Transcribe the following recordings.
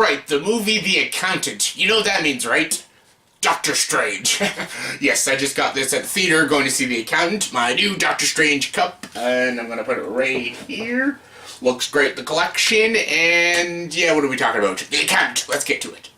Alright, the movie The Accountant. You know what that means, right? Doctor Strange. Yes, I just got this at the theater, going to see The Accountant, my new Doctor Strange cup, and I'm gonna put it right here. Looks great, the collection, and yeah, what are we talking about? The Accountant, let's get to it.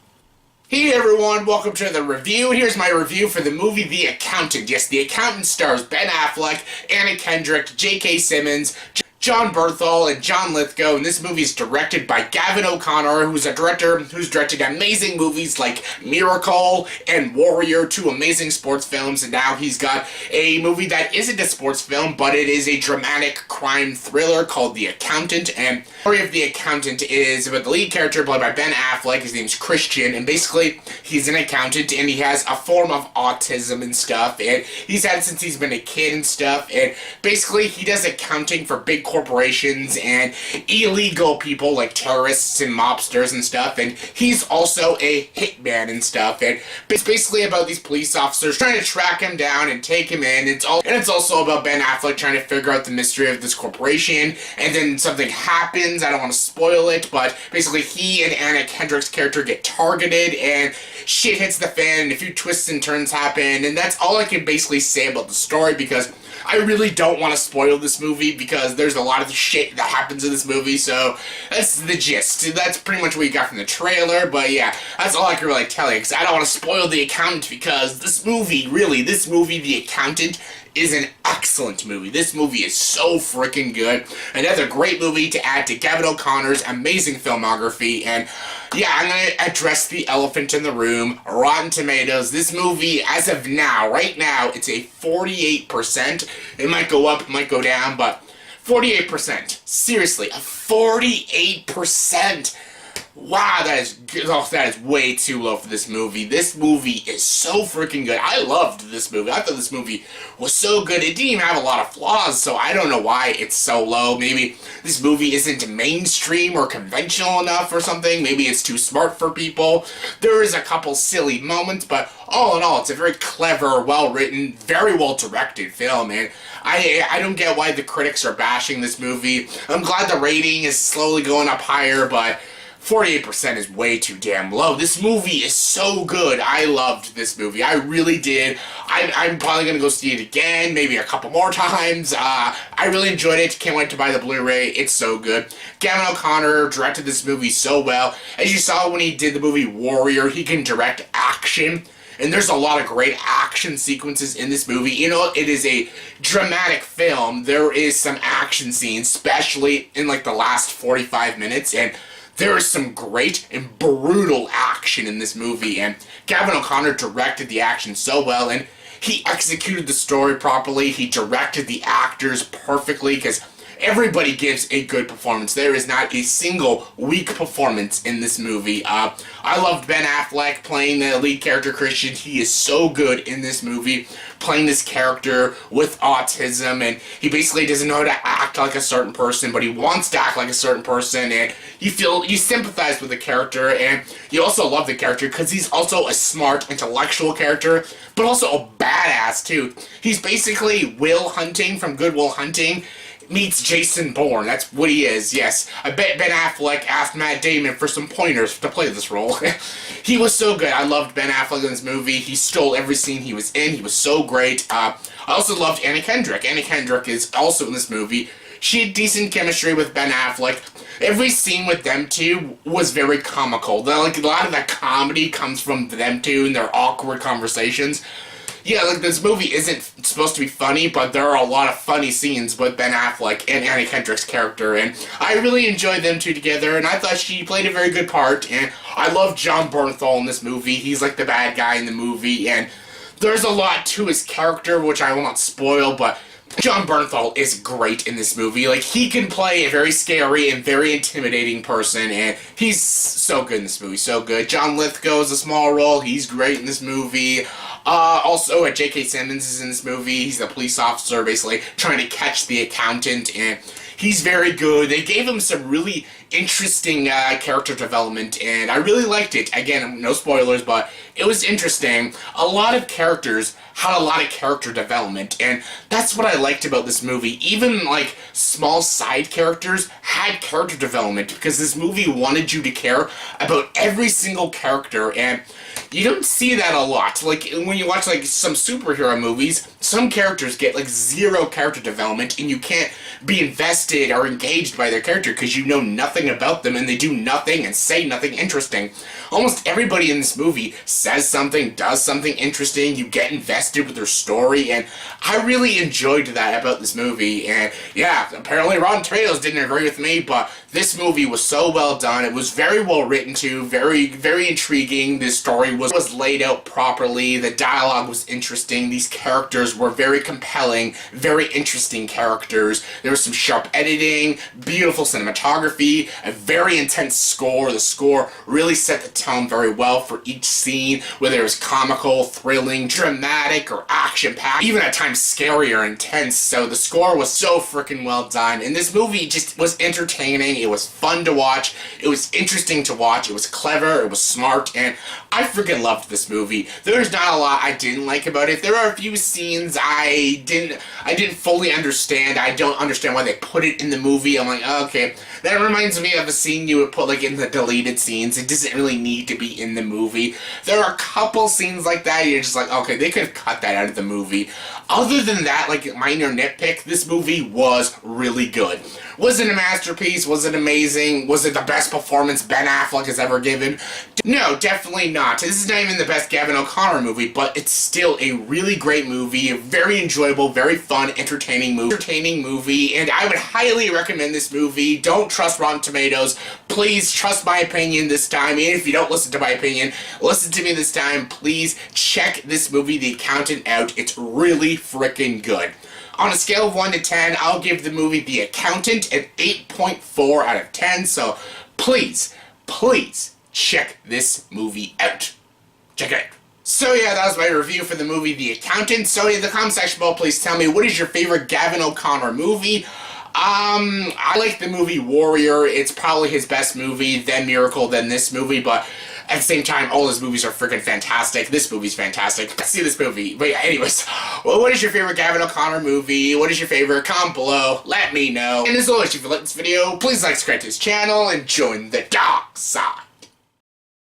Hey everyone, welcome to the review. Here's my review for the movie The Accountant. Yes, The Accountant stars Ben Affleck, Anna Kendrick, J.K. Simmons, Jon Bernthal, and John Lithgow, and this movie is directed by Gavin O'Connor, who's a director who's directed amazing movies like Miracle and Warrior, two amazing sports films, and now he's got a movie that isn't a sports film, but it is a dramatic crime thriller called The Accountant, and the story of The Accountant is about the lead character played by Ben Affleck. His name's Christian, and basically he's an accountant, and he has a form of autism and stuff, and he's had it since he's been a kid and stuff, and basically he does accounting for big corporations and illegal people like terrorists and mobsters and stuff, and he's also a hitman and stuff, and it's basically about these police officers trying to track him down and take him in. It's also about Ben Affleck trying to figure out the mystery of this corporation, and then something happens. I don't want to spoil it, but basically he and Anna Kendrick's character get targeted and shit hits the fan and a few twists and turns happen, and that's all I can basically say about the story, because I really don't want to spoil this movie because there's a lot of shit that happens in this movie, so that's the gist. That's pretty much what you got from the trailer, but yeah, that's all I can really tell you, because I don't want to spoil The Accountant, because this movie, The Accountant, is an excellent movie. This movie is so freaking good. Another great movie to add to Gavin O'Connor's amazing filmography, and yeah, I'm going to address the elephant in the room, Rotten Tomatoes. This movie, as of now, right now, it's a 48%. It might go up, it might go down, but 48%. Seriously, a 48%. Wow, that is way too low for this movie. This movie is so freaking good. I loved this movie. I thought this movie was so good. It didn't even have a lot of flaws, so I don't know why it's so low. Maybe this movie isn't mainstream or conventional enough or something. Maybe it's too smart for people. There is a couple silly moments, but all in all, it's a very clever, well-written, very well-directed film, and I don't get why the critics are bashing this movie. I'm glad the rating is slowly going up higher, but 48% is way too damn low. This movie is so good. I loved this movie. I really did. I'm probably going to go see it again, maybe a couple more times. I really enjoyed it. Can't wait to buy the Blu-ray. It's so good. Gavin O'Connor directed this movie so well. As you saw when he did the movie Warrior, he can direct action. And there's a lot of great action sequences in this movie. You know, it is a dramatic film. There is some action scenes, especially in like the last 45 minutes, and there is some great and brutal action in this movie, and Gavin O'Connor directed the action so well, and he executed the story properly. He directed the actors perfectly, because everybody gives a good performance. There is not a single weak performance in this movie. I loved Ben Affleck playing the lead character Christian. He is so good in this movie, playing this character with autism, and he basically doesn't know how to act like a certain person, but he wants to act like a certain person, and you sympathize with the character, and you also love the character because he's also a smart, intellectual character, but also a badass too. He's basically Will Hunting from Good Will Hunting meets Jason Bourne. That's what he is, yes. I bet Ben Affleck asked Matt Damon for some pointers to play this role. He was so good. I loved Ben Affleck in this movie. He stole every scene he was in. He was so great. I also loved Anna Kendrick. Anna Kendrick is also in this movie. She had decent chemistry with Ben Affleck. Every scene with them two was very comical. Like, a lot of the comedy comes from them two and their awkward conversations. Yeah, like, this movie isn't supposed to be funny, but there are a lot of funny scenes with Ben Affleck and Anna Kendrick's character, and I really enjoyed them two together, and I thought she played a very good part, and I love Jon Bernthal in this movie. He's like the bad guy in the movie, and there's a lot to his character, which I won't spoil, but Jon Bernthal is great in this movie. Like, he can play a very scary and very intimidating person, and he's so good in this movie, so good. John Lithgow is a small role. He's great in this movie. Also, J.K. Simmons is in this movie. He's the police officer, basically, trying to catch the accountant, and he's very good. They gave him some really interesting character development, and I really liked it. Again, no spoilers, but it was interesting. A lot of characters had a lot of character development, and that's what I liked about this movie. Even, like, small side characters had character development, because this movie wanted you to care about every single character, and you don't see that a lot. Like, when you watch, like, some superhero movies, some characters get, like, zero character development, and you can't be invested or engaged by their character because you know nothing about them, and they do nothing and say nothing interesting. Almost everybody in this movie says something, does something interesting, you get invested with their story, and I really enjoyed that about this movie. And yeah, apparently Rotten Tomatoes didn't agree with me, but this movie was so well done. It was very well written too, very, very intriguing. This story was laid out properly, the dialogue was interesting, these characters were very compelling, very interesting characters. There was some sharp editing, beautiful cinematography, a very intense score. The score really set the tone very well for each scene, whether it was comical, thrilling, dramatic, or action-packed, even at times scary or intense. So the score was so freaking well done, and this movie just was entertaining. It was fun to watch, it was interesting to watch, it was clever, it was smart, and I freaking loved this movie. There's not a lot I didn't like about it. There are a few scenes I didn't fully understand. I don't understand why they put it in the movie. I'm like, oh, okay, that reminds me of a scene you would put, like, in the deleted scenes. It doesn't really need to be in the movie. There are a couple scenes like that, you're just like, okay, they could have cut that out of the movie. Other than that, like, minor nitpick, this movie was really good. Was it a masterpiece? Was it amazing? Was it the best performance Ben Affleck has ever given? No, definitely not. This is not even the best Gavin O'Connor movie, but it's still a really great movie, a very enjoyable, very fun, entertaining movie, and I would highly recommend this movie. Don't trust Rotten Tomatoes. Please trust my opinion this time, and if you don't listen to my opinion, listen to me this time. Please check this movie, The Accountant, out. It's really freaking good. On a scale of 1 to 10, I'll give the movie The Accountant an 8.4 out of 10, so please, please check this movie out. Check it out. So yeah, that was my review for the movie The Accountant. So in the comment section below, please tell me, what is your favorite Gavin O'Connor movie? I like the movie Warrior. It's probably his best movie, then Miracle, then this movie, but at the same time, all his movies are freaking fantastic. This movie's fantastic. See this movie. But yeah, anyways, well, what is your favorite Gavin O'Connor movie? What is your favorite? Comment below. Let me know. And as always, if you like this video, please like, subscribe to his channel, and join the dark side.